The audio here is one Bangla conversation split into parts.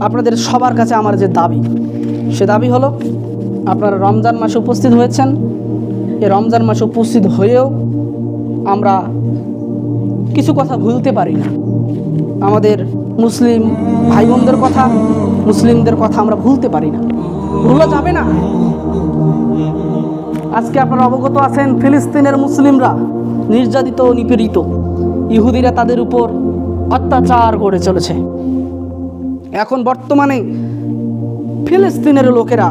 আপনাদের সবার কাছে আমার যে দাবি, সে দাবি হলো আপনারা রমজান মাসে উপস্থিত হয়েছেন। এই রমজান মাসে উপস্থিত হয়েও আমরা কিছু কথা ভুলতে পারি না। আমাদের মুসলিম ভাই বোনদের কথা, মুসলিমদের কথা আমরা ভুলতে পারি না, ভুলা যাবে না। আজকে আপনারা অবগত আছেন, ফিলিস্তিনের মুসলিমরা নির্যাতিত ও নিপীড়িত, ইহুদিরা তাদের উপর অত্যাচার করে চলেছে। এখন বর্তমানে ফিলিস্তিনের লোকেরা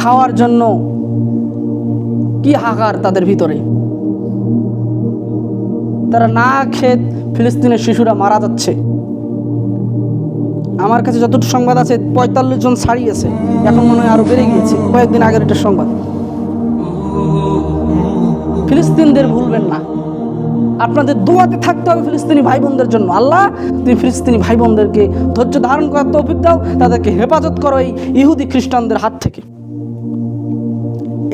খাওয়ার জন্য কি হাহাকার তাদের ভিতরে, তারা না খেয়ে ফিলিস্তিনের শিশুরা মারা যাচ্ছে। আমার কাছে যতটুকু সংবাদ আছে 45 জন ছাড়িয়েছে, এখন মনে হয় আরো বেড়ে গিয়েছে, কয়েকদিন আগের এটা সংবাদ। ফিলিস্তিনদের ভুলবেন না, আপনাদের দোয়াতে থাকতে হবে ফিলিস্তিনি ভাই বোনদের জন্য। আল্লাহ, তুমি ফিলিস্তিনি ভাই বোনদেরকে ধৈর্য ধারণ করার তৌফিক দাও, তাদেরকে হেফাজত করো এই ইহুদি খ্রিস্টানদের হাত থেকে।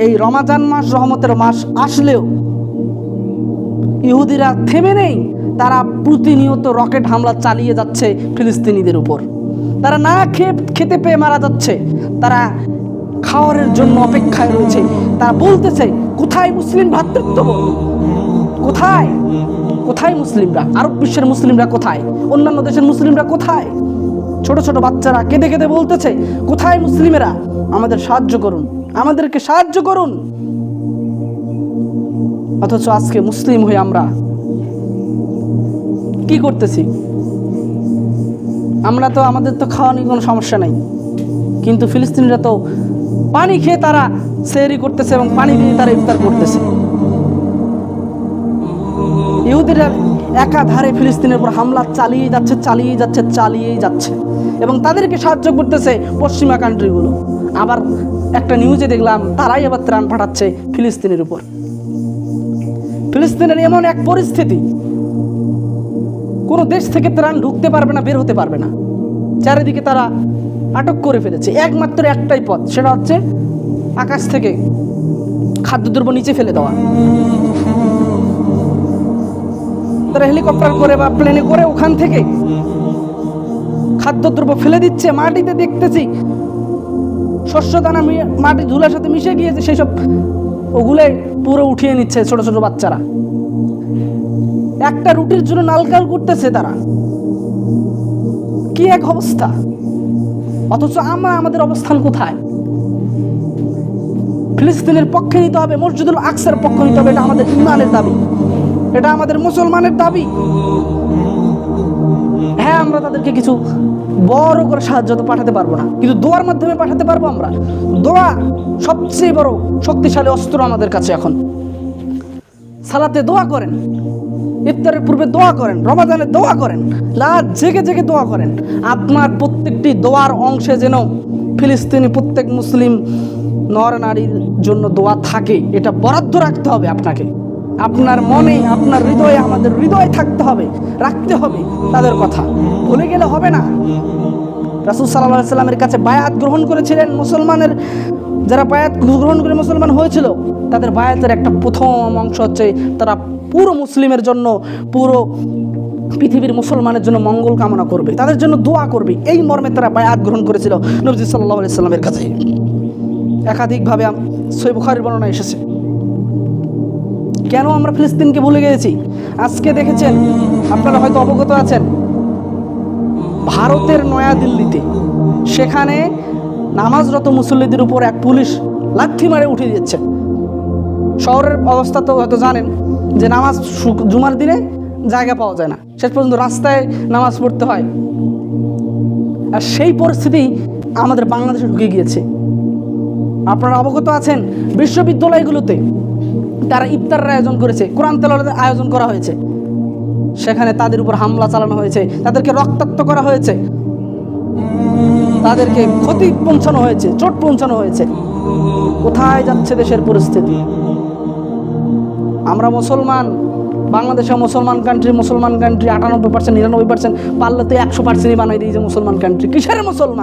এই রমাজান মাস রহমতের মাস আসলেও ইহুদিরা থেমে নেই, তারা প্রতিনিয়ত রকেট হামলা চালিয়ে যাচ্ছে ফিলিস্তিনিদের উপর। তারা না খেতে পেয়ে মারা যাচ্ছে, তারা খাওয়ারের জন্য অপেক্ষায় রয়েছে। তারা বলতেছে, কোথায় মুসলিম ভ্রাতৃত্ববোধ? কোথায় কোথায় মুসলিমরা? আরব বিশ্বের মুসলিমরা কোথায়? অন্যান্য দেশের মুসলিমরা কোথায়? ছোট ছোট বাচ্চারা কেঁদে কেঁদে বলতেছে, কোথায় মুসলিমেরা? আমাদের সাহায্য করুন, আমাদেরকে সাহায্য করুন। অথচ আজকে মুসলিম হয়ে আমরা কি করতেছি? আমরা তো, আমাদের তো খাওয়া নিয়ে কোনো সমস্যা নাই, কিন্তু ফিলিস্তিনিরা তো পানি খেয়ে তারা সেহরি করতেছে এবং পানি দিয়ে তারা ইফতার করতেছে। ইহুদিরা একাধারে ফিলিস্তিনের উপর হামলা চালিয়ে যাচ্ছে এবং তাদেরকে সাহায্য করতেছে পশ্চিমা কান্ট্রিগুলো। আবার একটা নিউজে দেখলাম, তারাই আবার ত্রাণ পাঠাচ্ছে ফিলিস্তিনের উপর। ফিলিস্তিনের এমন এক পরিস্থিতি, কোনো দেশ থেকে ত্রাণ ঢুকতে পারবে না, বের হতে পারবে না। চারিদিকে তারা আটক করে ফেলেছে। একমাত্র একটাই পথ, সেটা হচ্ছে আকাশ থেকে খাদ্যদ্রব্য নিচে ফেলে দেওয়া। তারা হেলিকপ্টার করে বা প্লেনে করে ওখান থেকে খাদ্যদ্রব্য ফেলে দিচ্ছে। মাটিতে দেখতেছি শস্য দানা মাটি ধুলার সাথে মিশে গিয়েছে, সেই সব ওগুলো পুরো উঠিয়ে নিচ্ছে ছোট ছোট বাচ্চারা। একটা রুটির জন্য নালকাল করতেছে তারা। কি এক অবস্থা! অথচ আমরা, আমাদের অবস্থান কোথায়? ফিলিস্তিনের পক্ষে নিতে হবে, মসজিদুল আকসার পক্ষ নিতে হবে। এটা আমাদের ইমানের দাবি, এটা আমাদের মুসলমানের দাবি। হ্যাঁ, আমরা তাদেরকে কিছু বড় করে সাহায্য তো পাঠাতে পারবো না, কিন্তু দোয়ার মাধ্যমে পাঠাতে পারবো। আমরা দোয়া সবচেয়ে বড় শক্তিশালী অস্ত্র আমাদের কাছে এখন। সালাতে দোয়া করেন, ইফতারের পূর্বে দোয়া করেন, রমাজানে দোয়া করেন, রাত জেগে জেগে দোয়া করেন। আপনার প্রত্যেকটি দোয়ার অংশে যেন ফিলিস্তিনি প্রত্যেক মুসলিম নর নারীর জন্য দোয়া থাকে, এটা বরাদ্দ রাখতে হবে আপনাকে। আপনার মনে, আপনার হৃদয়ে, আমাদের হৃদয়ে থাকতে হবে, রাখতে হবে তাদের কথা, ভুলে গেলে হবে না। রাসূল সাল্লাল্লাহু আলাইহি সাল্লামের কাছে বায়াত গ্রহণ করেছিলেন মুসলমানের, যারা বায়াত গ্রহণ করে মুসলমান হয়েছিল, তাদের বায়াতের একটা প্রথম অংশ হচ্ছে তারা পুরো মুসলিমের জন্য, পুরো পৃথিবীর মুসলমানের জন্য মঙ্গল কামনা করবে, তাদের জন্য দোয়া করবে। এই মর্মে তারা বায়াত গ্রহণ করেছিল নবী সাল্লাল্লাহু আলাইহি সাল্লামের কাছে। একাধিকভাবে সহিহ বুখারীর বর্ণনা এসেছে। কেন আমরা ফিলিস্তিনকে ভুলে গিয়েছি? আজকে দেখেছেন, আপনারা হয়তো অবগত আছেন, ভারতের নয়াদিল্লিতে সেখানে নামাজরত মুসল্লিদের উপর এক পুলিশ লাথি মারে উঠিয়ে দিচ্ছে। শহরের অবস্থা তো হয়তো জানেন যে নামাজ জুমার দিনে জায়গা পাওয়া যায় না, শেষ পর্যন্ত রাস্তায় নামাজ পড়তে হয়। আর সেই পরিস্থিতি আমাদের বাংলাদেশে ঢুকে গিয়েছে। আপনারা অবগত আছেন, বিশ্ববিদ্যালয়গুলোতে তারা ইফতারের আয়োজন করেছে, কোরআন তেলাওয়াতের আয়োজন করা হয়েছে, সেখানে তাদের উপর হামলা চালানো হয়েছে, তাদেরকে রক্তাক্ত করা হয়েছে, তাদেরকে ক্ষতি পৌঁছানো হয়েছে, চোট পৌঁছানো হয়েছে। কোথায় যাচ্ছে দেশের পরিস্থিতি? আমরা মুসলমান, বাংলাদেশে মুসলমান কান্ট্রি 98%, 99%, পারলে তো 100%ই বানাই দিই যে মুসলমান কান্ট্রি। কিসের মুসলমান?